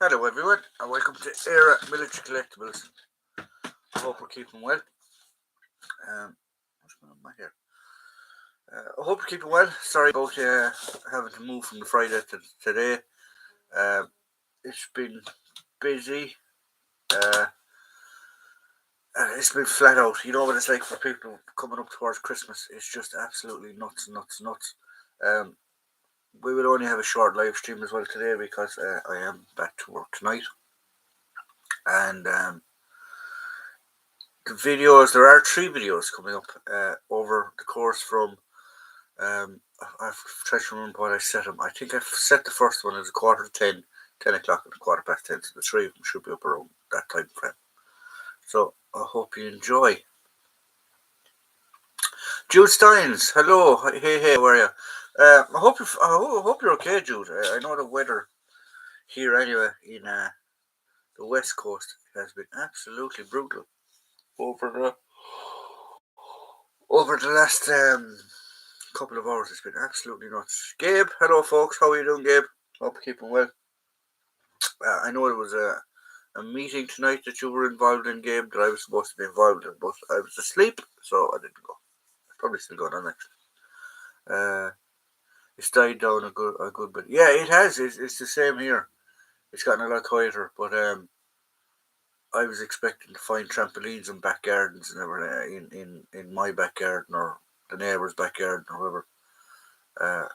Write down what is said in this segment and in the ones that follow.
Hello everyone and welcome to Era Military Collectibles. I hope we're keeping well. What's going on with my hair? I hope you're keeping well. Sorry about having to move from the Friday to today. It's been busy. It's been flat out. You know what it's like for people coming up towards Christmas. It's just absolutely nuts. We will only have a short live stream as well today because I am back to work tonight. And the videos, there are 3 videos coming up over the course from, I've tried to remember what I set them. I think I've set the first one as a 10:15, 10 o'clock and 10:15, so the 3 of them should be up around that time frame. So I hope you enjoy. Jude Steins, hello, hey, how are you? I hope you're okay, Jude. I know the weather here anyway in the west coast has been absolutely brutal over the last couple of hours. It's been absolutely nuts. Gabe, hello folks, how are you doing, Gabe? Hope you're keeping well. I know there was a meeting tonight that you were involved in, Gabe, that I was supposed to be involved in, but I was asleep, so I didn't go. It's probably still going on actually. It's died down a good bit. Yeah, it has. It's the same here. It's gotten a lot quieter, but I was expecting to find trampolines in back gardens and everything in my back garden or the neighbour's back garden or whatever.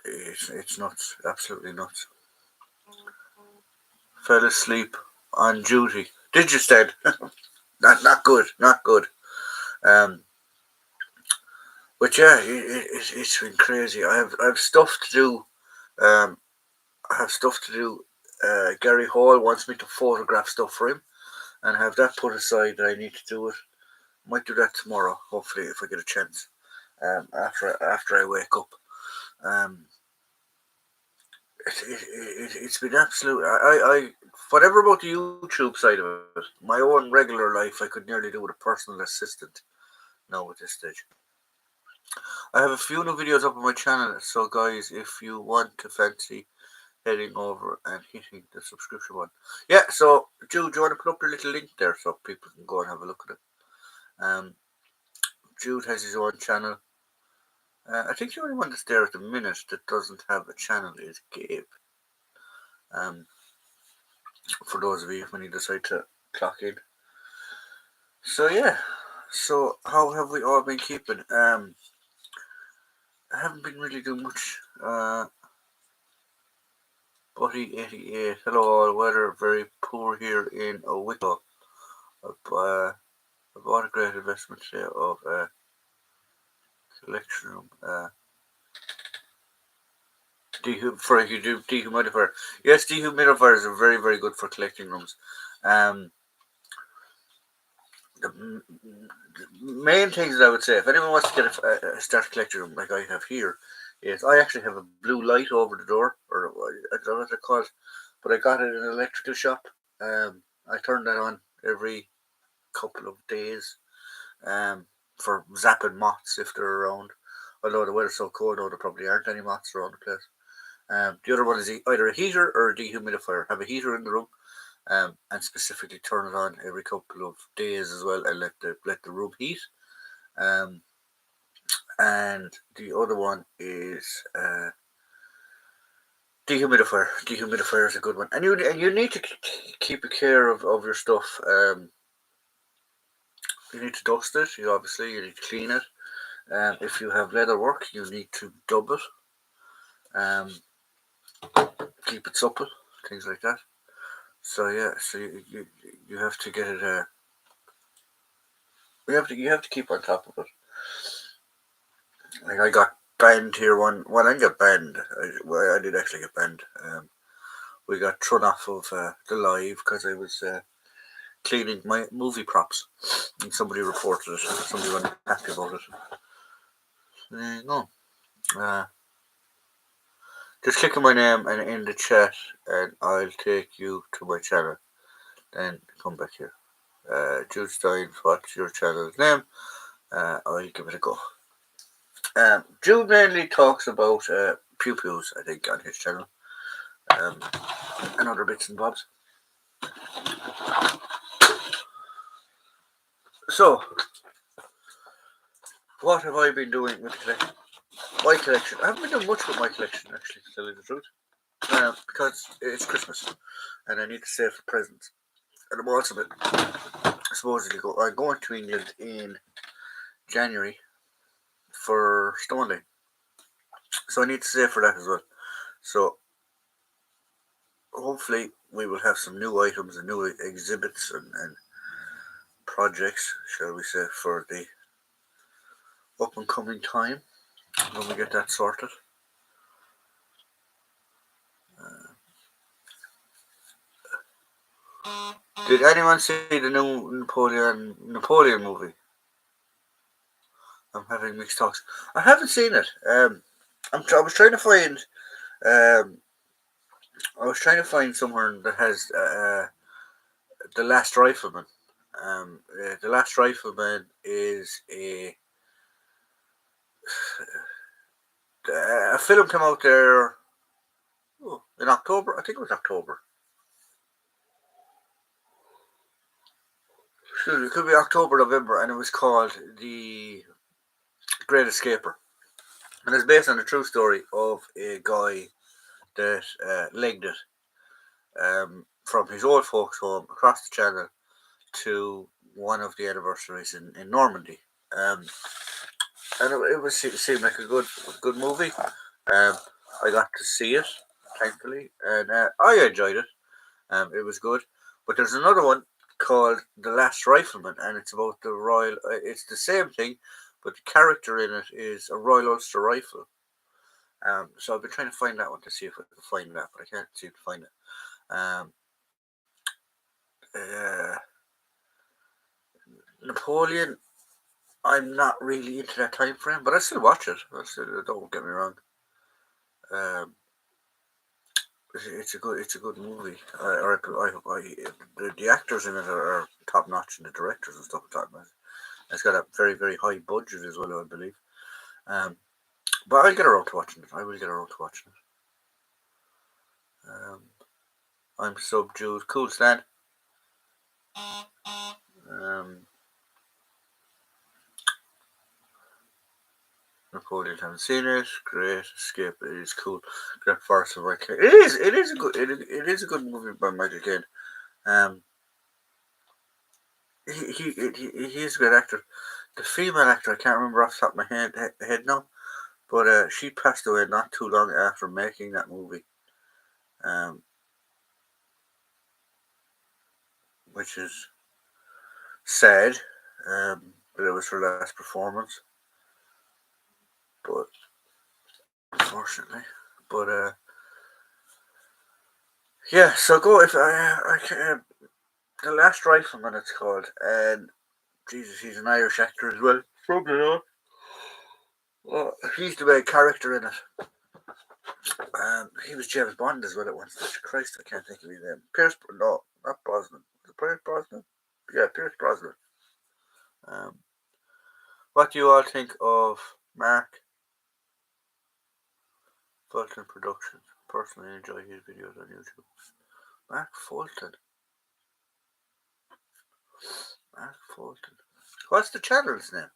It's nuts, absolutely nuts. Fell asleep on duty. Did you, Sted? not good. But yeah, it's been crazy. I have stuff to do. Gary Hall wants me to photograph stuff for him, and have that put aside that I need to do it. Might do that tomorrow, hopefully, if I get a chance. After I wake up. It's been absolute. I whatever about the YouTube side of it. My own regular life, I could nearly do with a personal assistant now at this stage. I have a few new videos up on my channel, so guys, if you want to fancy heading over and hitting the subscription button. Yeah, so Jude, do you want to put up your little link there so people can go and have a look at it? Jude has his own channel. I think the only one that's there at the minute that doesn't have a channel is Gabe. For those of you when you decide to clock in. So yeah. So how have we all been keeping? I haven't been really doing much. Buddy88, hello all. Weather very poor here in Wicklow. I bought a great investment today of a collection room. Dehumidifier. Yes, dehumidifiers are very, very good for collecting rooms. The main things that I would say, if anyone wants to get a start collecting room like I have here, is I actually have a blue light over the door, or I don't know what they're called, but I got it in an electrical shop. I turn that on every couple of days for zapping moths if they're around. Although the weather's so cold now, there probably aren't any moths around the place. The other one is either a heater or a dehumidifier. Have a heater in the room, and specifically turn it on every couple of days as well, and let the room heat. And the other one is dehumidifier. Dehumidifier is a good one, and you need to keep a care of your stuff. You need to dust it. You need to clean it. If you have leather work, you need to dub it. Keep it supple, things like that. So yeah, so you have to get it. You have to keep on top of it. Like I got banned here I didn't get banned. I did actually get banned. We got thrown off of the live because I was cleaning my movie props, and somebody reported it. Somebody wasn't happy about it. There you go. Just click on my name and in the chat, and I'll take you to my channel. Then come back here. Jude Stein, what's your channel's name? I'll give it a go. Jude mainly talks about pew-pews, I think, on his channel. and other bits and bobs. So, what have I been doing with my collection? I haven't been doing much with my collection, actually, to tell you the truth, because it's Christmas, and I need to save for presents. And I'm also supposedly I'm going to England in January for Stoneleigh, so I need to save for that as well. So hopefully we will have some new items and new exhibits and projects, shall we say, for the up and coming time when we get that sorted. Did anyone see the new Napoleon movie? I'm having mixed thoughts. I haven't seen it. I was trying to find. Um, I was trying to find somewhere that has the Last Rifleman. The Last Rifleman is a film came out there in October. I think it was October. It could be October, November, and it was called The Great Escaper. And it's based on a true story of a guy that legged it from his old folks' home across the channel to one of the anniversaries in Normandy. And it seemed like a good movie. I got to see it, thankfully, and I enjoyed it. It was good. But there's another one called The Last Rifleman, and it's about the Royal. It's the same thing, but the character in it is a Royal Ulster Rifle. So I've been trying to find that one to see if I can find that, but I can't seem to find it. Napoleon, I'm not really into that time frame, but I still watch it. Don't get me wrong. It's a good movie. The actors in it are top notch, and the directors and stuff are top notch. It's got a very very high budget as well, I believe. But I'll get around to watching it. I will get around to watching it. I'm subdued. Cool, Stan. Napoleon, haven't seen it. Great Escape. It is cool. Great Forest of Michael. It is. It is a good movie by Michael Caine. He is a good actor. The female actor, I can't remember off the top of my head now, but she passed away not too long after making that movie, which is sad. But it was her last performance, but unfortunately, but yeah. So go if I can. The Last Rifleman, it's called, and Jesus, he's an Irish actor as well. Probably not. He's the main character in it. He was James Bond as well at one stage. Christ, I can't think of his name. No, not Brosnan. Was it Pierce Brosnan? Yeah, Pierce Brosnan. What do you all think of Mark Fulton Productions? Personally enjoy his videos on YouTube. Mark Fulton. Mark Fulton. What's the channel's name?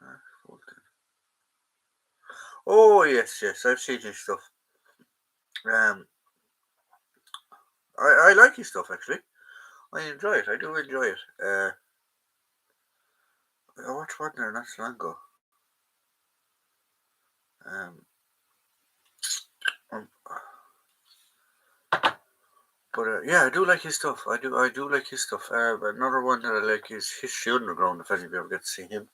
Mark Fulton. Oh yes, I've seen his stuff. I like his stuff actually. I enjoy it. I do enjoy it. I watched one there not so long ago. But yeah, I do like his stuff. I do like his stuff. Another one that I like is History Underground. If any of you ever get to see him,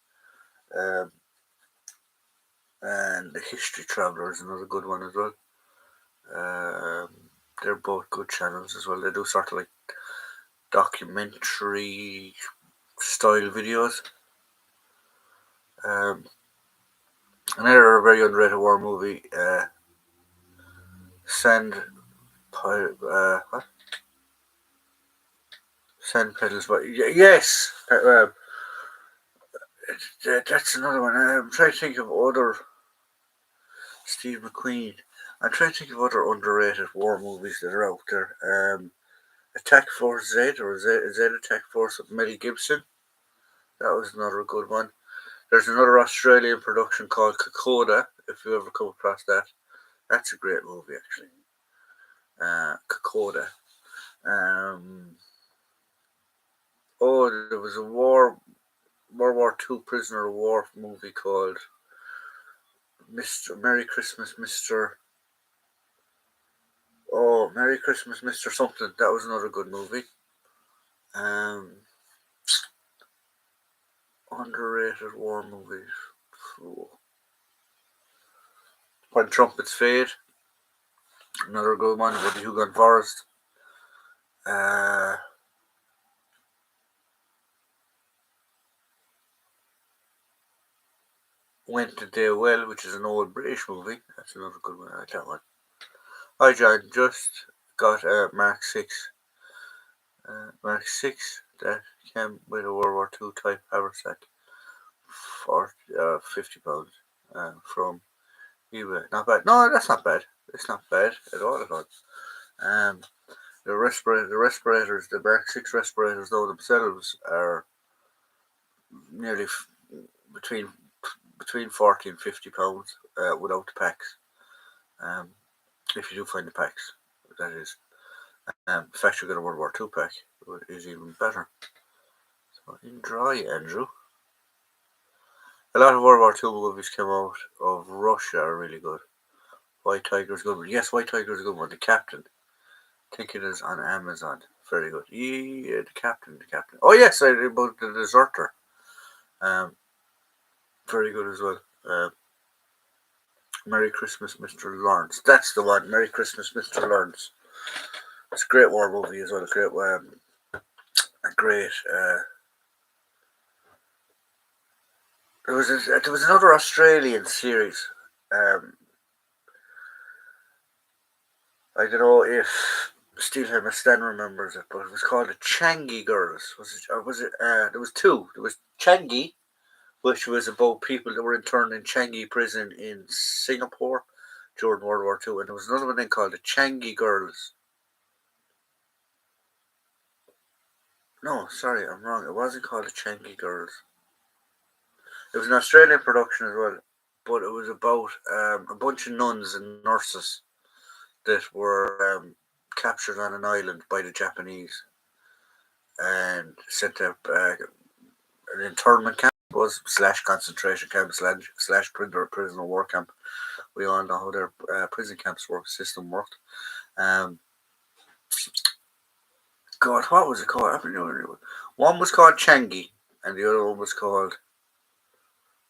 and the History Traveller is another good one as well. They're both good channels as well. They do sort of like documentary style videos. Another very underrated war movie, what? Sand Petals, but yes, that's another one. I'm trying to think of other Steve McQueen. I'm trying to think of other underrated war movies that are out there. Attack Force Z or Z Attack Force with Mel Gibson. That was another good one. There's another Australian production called Kokoda, if you ever come across that. That's a great movie, actually. Kokoda. There was a World War II prisoner of war movie called Mr. Merry Christmas, Mr. Oh, Merry Christmas, Mr. Something. That was another good movie. Underrated war movies. When Trumpets Fade. Another good one with the Hugon Forest. Went to Day Well, which is an old British movie. That's another good one. I like that one. Hi, John. Just got a Mark 6. Mark 6 that came with a World War II type haversack for £50 from eBay. Not bad. No, that's not bad. It's not bad at all. The respirators, the Mark 6 respirators, though themselves are nearly between £40 and £50 without the packs. If you do find the packs, that is. In fact, you get a World War II pack, is even better. So enjoy, Andrew. A lot of World War II movies came out of Russia are really good. White Tiger's good one. Yes, White Tiger's a good one. The Captain. I think it is on Amazon. Very good. Yeah, the Captain. Oh yes, about the deserter. Very good as well. Merry Christmas, Mr. Lawrence. That's the one. Merry Christmas, Mr. Lawrence. It's a great war movie as well. A great. There was another Australian series. I don't know if Steelhammer Stan remembers it, but it was called the Changi Girls. Was it? There was two. There was Changi, which was about people that were interned in Changi prison in Singapore during World War II, and there was another one then called the Changi Girls. No, sorry, I'm wrong. It wasn't called the Changi Girls. It was an Australian production as well, but it was about a bunch of nuns and nurses that were captured on an island by the Japanese and sent to an internment camp was / concentration camp / prisoner war camp. We all know how their prison camps system worked. God, what was it called? One was called Changi, and the other one was called.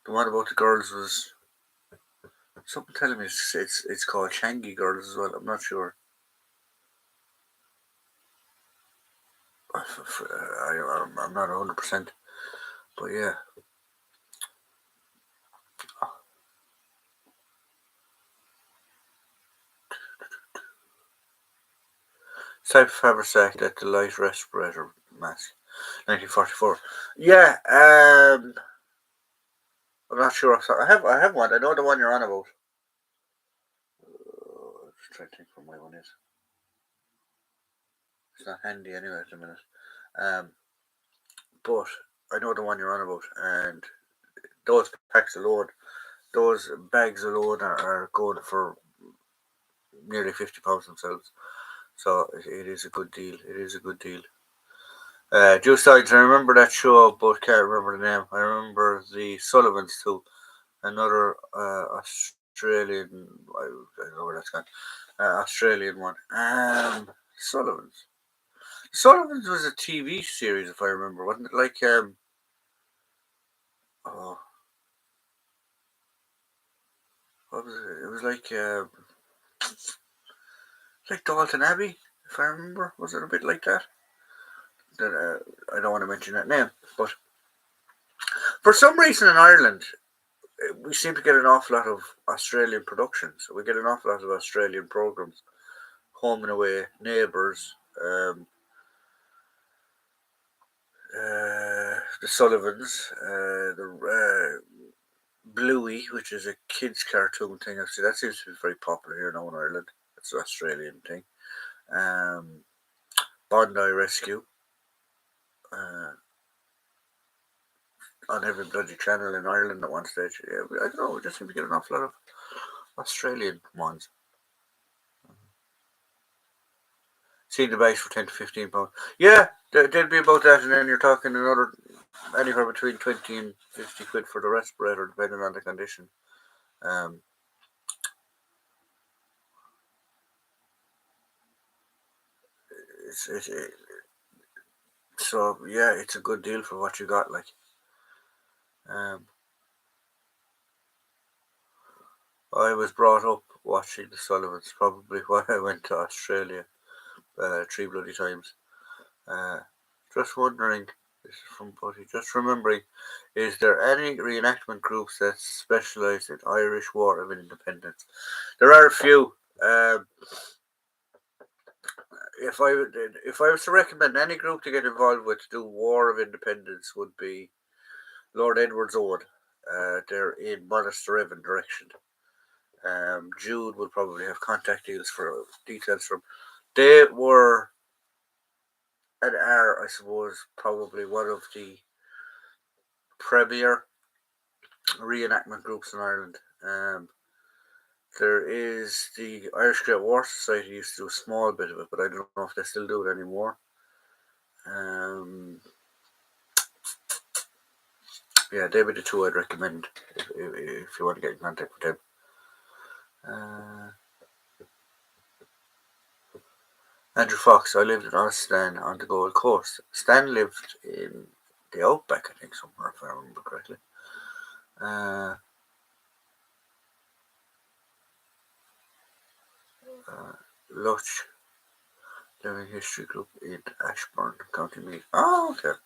The one about the girls was something telling me it's called Changi Girls as well. I'm not sure. I'm not 100%, but yeah. Type of haversack that the light respirator mask, 1944. Yeah, I'm not sure. I have one. I know the one you're on about. Just trying to think where my one is. It's not handy anyway at the minute. But I know the one you're on about, and those packs alone, those bags alone are going for nearly £50 themselves. So it is a good deal. It is a good deal. Juice Sides, I remember that show, but can't remember the name. I remember the Sullivans too. Another Australian, I don't know where that's gone. Australian one. Sullivans. Sullivans was a TV series, if I remember, wasn't it? Like what was it? It was like Dalton Abbey, if I remember. Was it a bit like that? I don't want to mention that name, but for some reason in Ireland, we seem to get an awful lot of Australian productions. We get an awful lot of Australian programs. Home and Away, Neighbours, the Sullivans, the Bluey, which is a kids' cartoon thing. Actually, that seems to be very popular here now in Ireland. It's an Australian thing. Bondi Rescue on every bloody channel in Ireland at one stage. Yeah, I don't know. We just seem to get an awful lot of Australian ones. Seen the bikes for £10 to £15. Yeah, they'd be about that, and then you're talking another anywhere between 20 and 50 quid for the respirator, depending on the condition. So yeah, it's a good deal for what you got. Like, I was brought up watching the Sullivans, probably why I went to Australia 3 bloody times. Just wondering, this is from Buddy, just remembering, is there any reenactment groups that specialise in Irish War of Independence? There are a few. If I was to recommend any group to get involved with to do War of Independence, would be Lord Edward's Ode. They're in Monasterevan direction. Jude will probably have contact details from. They were and are, I suppose, probably one of the premier reenactment groups in Ireland. There is the Irish Great War Society used to do a small bit of it, but I don't know if they still do it anymore. Yeah, they'd be the two I'd recommend if you want to get in contact with them. Andrew Fox, I lived in Austin on the Gold Coast. Stan lived in the Outback, I think, somewhere, if I remember correctly. Luch, Living History Group in Ashbourne, County Meath. Oh, okay.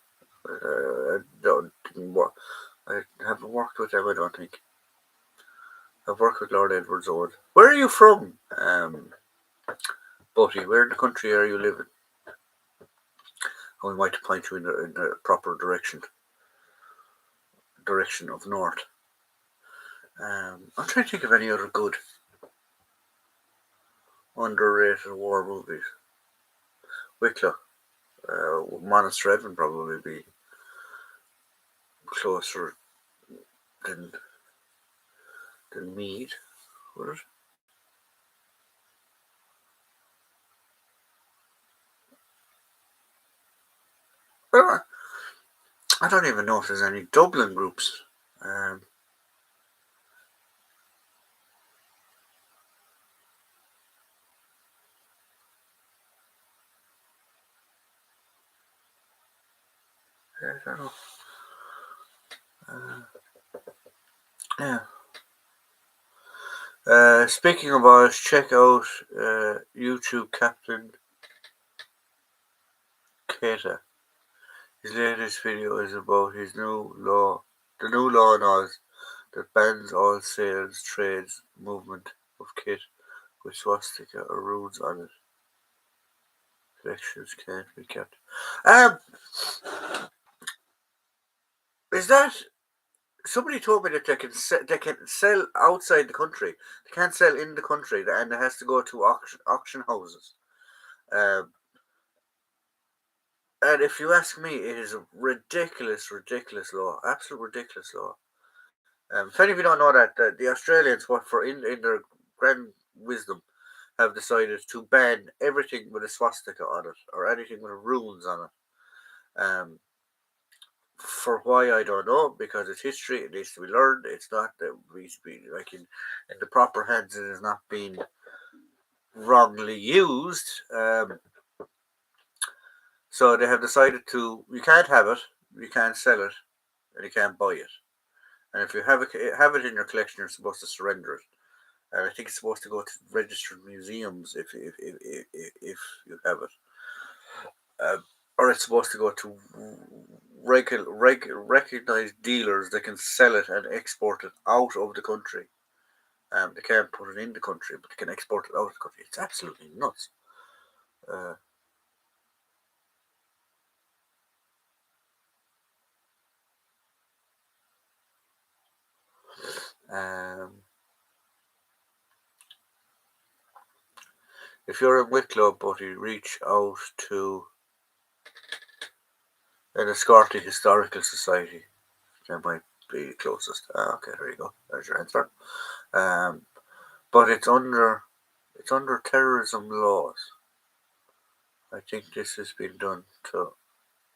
I haven't worked with them, I don't think. I've worked with Lord Edward's Ode. Where are you from, Buddy? Where in the country are you living? We might point you in the proper direction of north. I'm trying to think of any other good underrated war movies. Wicklow, Monasterevan probably be closer than Mead, would it? Well, I don't even know if there's any Dublin groups. I don't know. Yeah. Speaking of Irish, check out YouTube Captain Keita. His latest video is about the new law in Oz that bans all sales, trades, movement of kit with swastika or runes on it. Collections can't be kept. Is that somebody told me that they can sell outside the country. They can't sell in the country, and it has to go to auction houses. And if you ask me, it is a ridiculous law, absolute ridiculous law. If any of you don't know that, the Australians, in their grand wisdom, have decided to ban everything with a swastika on it or anything with runes on it. For why, I don't know, because it's history, it needs to be learned. It's not that we be like in the proper hands, it has not been wrongly used. So they have decided you can't have it, you can't sell it, and you can't buy it. And if you have it in your collection, you're supposed to surrender it. And I think it's supposed to go to registered museums if you have it. Or it's supposed to go to recognized dealers that can sell it and export it out of the country. They can't put it in the country, but they can export it out of the country. It's absolutely nuts. If you're in Wicklow, but you reach out to an Escorty Historical Society, that might be closest. Okay, there you go. There's your answer. But it's under terrorism laws. I think this has been done to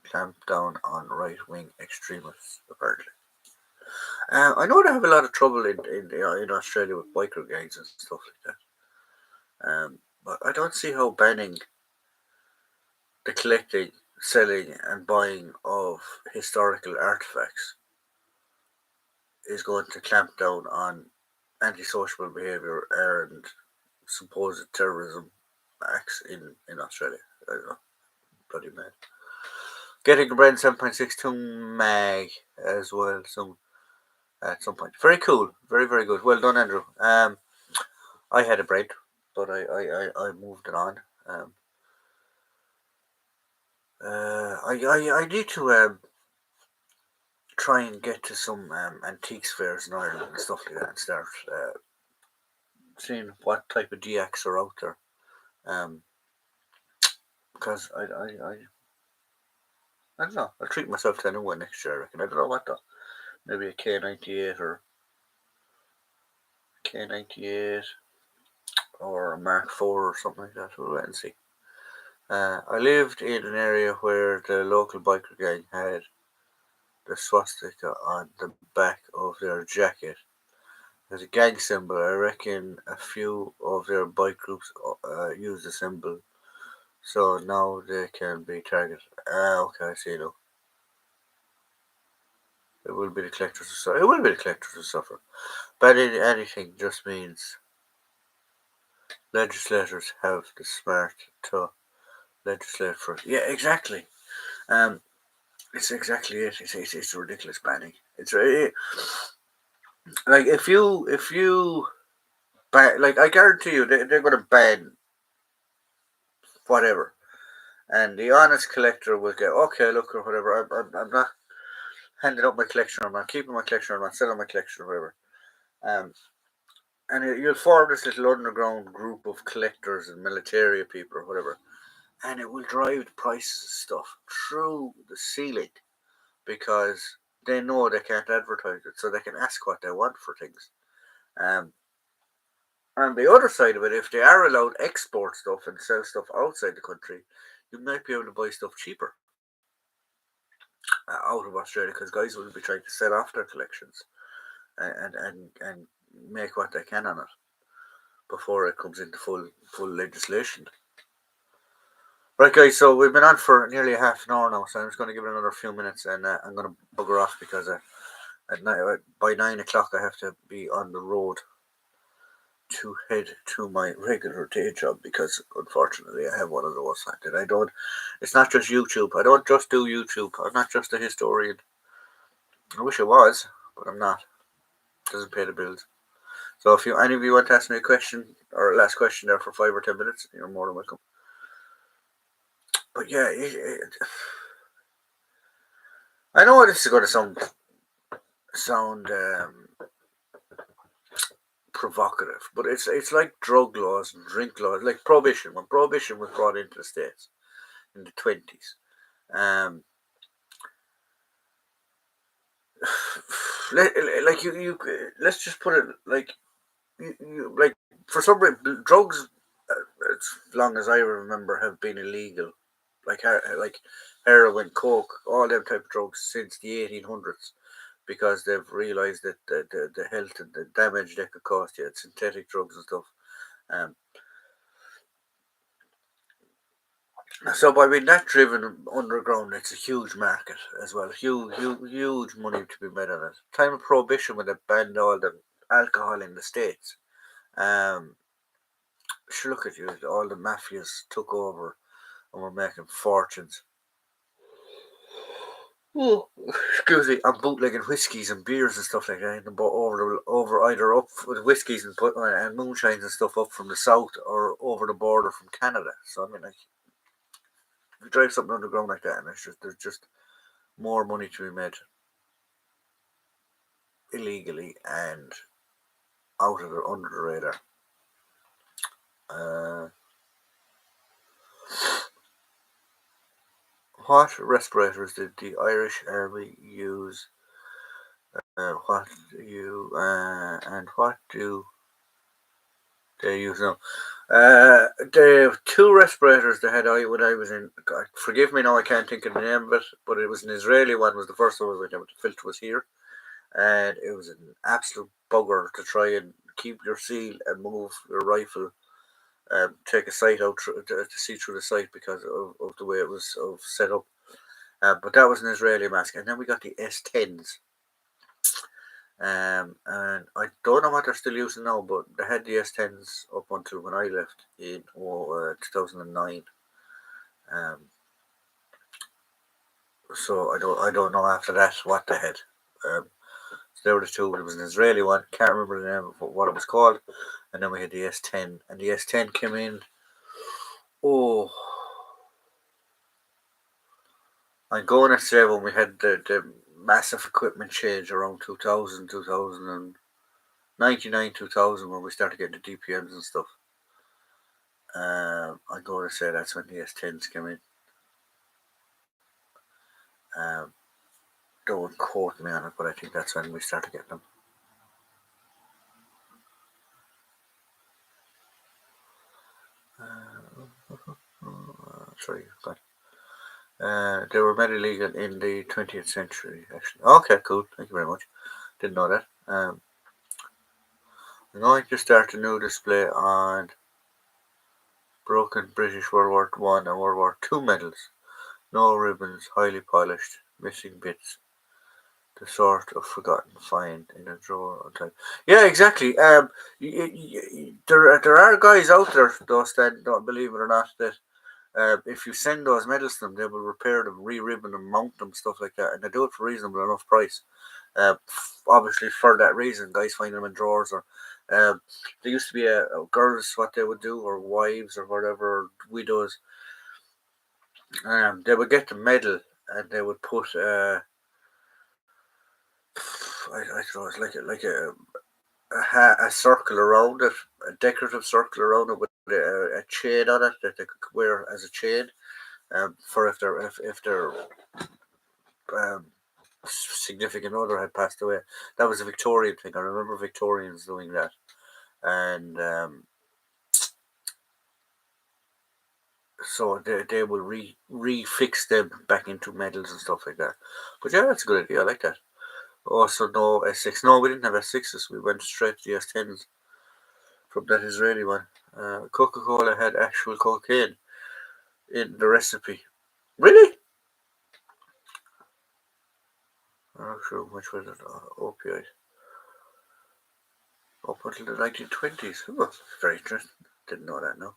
clamp down on right-wing extremists, apparently. I know they have a lot of trouble in Australia with biker gangs and stuff like that. But I don't see how banning the collecting, selling, and buying of historical artifacts is going to clamp down on antisocial behaviour and supposed terrorism acts in Australia. I don't know. Bloody mad. Getting a brand 7.62 mag as well soon at some point. Very cool. Very, very good. Well done, Andrew. I had a break, but I moved it on. I need to try and get to some antiques fairs in Ireland and stuff like that and start seeing what type of DX are out there. Because I don't know. I'll treat myself to a new one next year, I reckon. I don't know what though. Maybe a K98 or K98 or a Mark 4 or something like that. We'll wait and see. I lived in an area where the local biker gang had the swastika on the back of their jacket as a gang symbol. I reckon a few of their bike groups use the symbol, so now they can be targeted. Okay, I see now. It will be the collectors who suffer. It will be the collectors who suffer. But anything just means legislators have the smart to legislate for it. Yeah, exactly. It's exactly it. It's a ridiculous banning. It's like if you ban, like I guarantee you they're going to ban whatever, and the honest collector will go, okay, look or whatever. I'm not handing up my collection. I'm not keeping my collection. I'm not selling my collection or whatever. And you'll form this little underground group of collectors and military people or whatever, and it will drive the prices of stuff through the ceiling because they know they can't advertise it, so they can ask what they want for things. On the other side of it, if they are allowed export stuff and sell stuff outside the country, you might be able to buy stuff cheaper out of Australia because guys will be trying to sell off their collections and make what they can on it before it comes into full legislation. Right, guys, so we've been on for nearly a half an hour now, so I'm just going to give it another few minutes and I'm going to bugger off because at night, by 9 o'clock I have to be on the road to head to my regular day job because unfortunately I have one of those that I don't. It's not just YouTube. I don't just do YouTube. I'm not just a historian. I wish I was, but I'm not. It doesn't pay the bills. So if any of you want to ask me a question or a last question there for 5 or 10 minutes, you're more than welcome. But yeah, I know this is going to sound provocative, but it's like drug laws and drink laws, like prohibition. When prohibition was brought into the States in the 20s, like you let's just put it like like for some reason drugs, as long as I remember, have been illegal, like heroin, coke, all them type of drugs since the 1800s, because they've realised that the health and the damage they could cause you, synthetic drugs and stuff. So by being that driven underground, it's a huge market as well. Huge money to be made on it. Time of prohibition when they banned all the alcohol in the States. Sure, look at you, all the mafias took over and were making fortunes. Oh, excuse me, I'm bootlegging whiskies and beers and stuff like that, and over either up with whiskies and moonshines and stuff up from the south or over the border from Canada. So I mean, like, if you drive something underground like that, and there's just more money to be made illegally and out of the under the radar. What respirators did the Irish Army use? What do they use now? The two respirators they had when I was in. God, forgive me now, I can't think of the name of it, but it was an Israeli one. Was the first one with the filter was here, and it was an absolute bugger to try and keep your seal and move your rifle. Take a sight out to see through the sight because of the way it was set up. But that was an Israeli mask, and then we got the S10s. And I don't know what they're still using now, but they had the S10s up until when I left in 2009. So I don't know after that what they had. So there were the two. There was an Israeli one, can't remember the name of what it was called, and then we had the S10, and the S10 came in. Oh, I'm going to say when we had the massive equipment change around 2000, 99, 2000, when we started getting the DPMs and stuff. I'm going to say that's when the S10s came in. Don't quote me on it, but I think that's when we started getting them. Sorry, God. They were made illegal in the 20th century, actually. Okay, cool. Thank you very much. Didn't know that. I'm going to start a new display on broken British World War I and World War II medals. No ribbons, highly polished, missing bits. The sort of forgotten find in a drawer on time. Yeah, exactly. There are guys out there, though, Stan, don't believe it or not, that if you send those medals to them, they will repair them, re-ribbon them, mount them, stuff like that, and they do it for reasonable enough price. Obviously, for that reason, guys find them in drawers, or there used to be girls what they would do, or wives, or whatever, widows. They would get the medal, and they would put I suppose like a circle around it, a decorative circle around it with a chain on it that they could wear as a chain. For if their um, significant other had passed away. That was a Victorian thing. I remember Victorians doing that, and so they will refix them back into medals and stuff like that. But yeah, that's a good idea. I like that. Also, no S6. No, we didn't have S6s. We went straight to the S10s from that Israeli one. Coca-Cola had actual cocaine in the recipe. Really? I'm not sure which was it. Opioid. Up until the 1920s. Oh, very interesting. Didn't know that, no.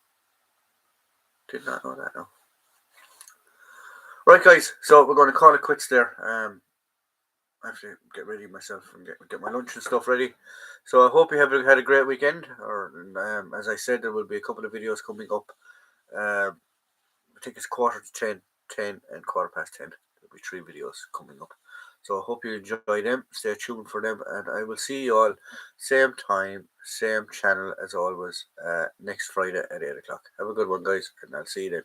Did not know that, no. Right, guys. So we're going to call it quits there. I have to get ready myself and get my lunch and stuff ready. So I hope you have had a great weekend. Or as I said, there will be a couple of videos coming up. I think it's 10:15, 10 and 10:15. There'll be 3 videos coming up. So I hope you enjoy them. Stay tuned for them, and I will see you all same time, same channel as always next Friday at 8 o'clock. Have a good one, guys, and I'll see you then.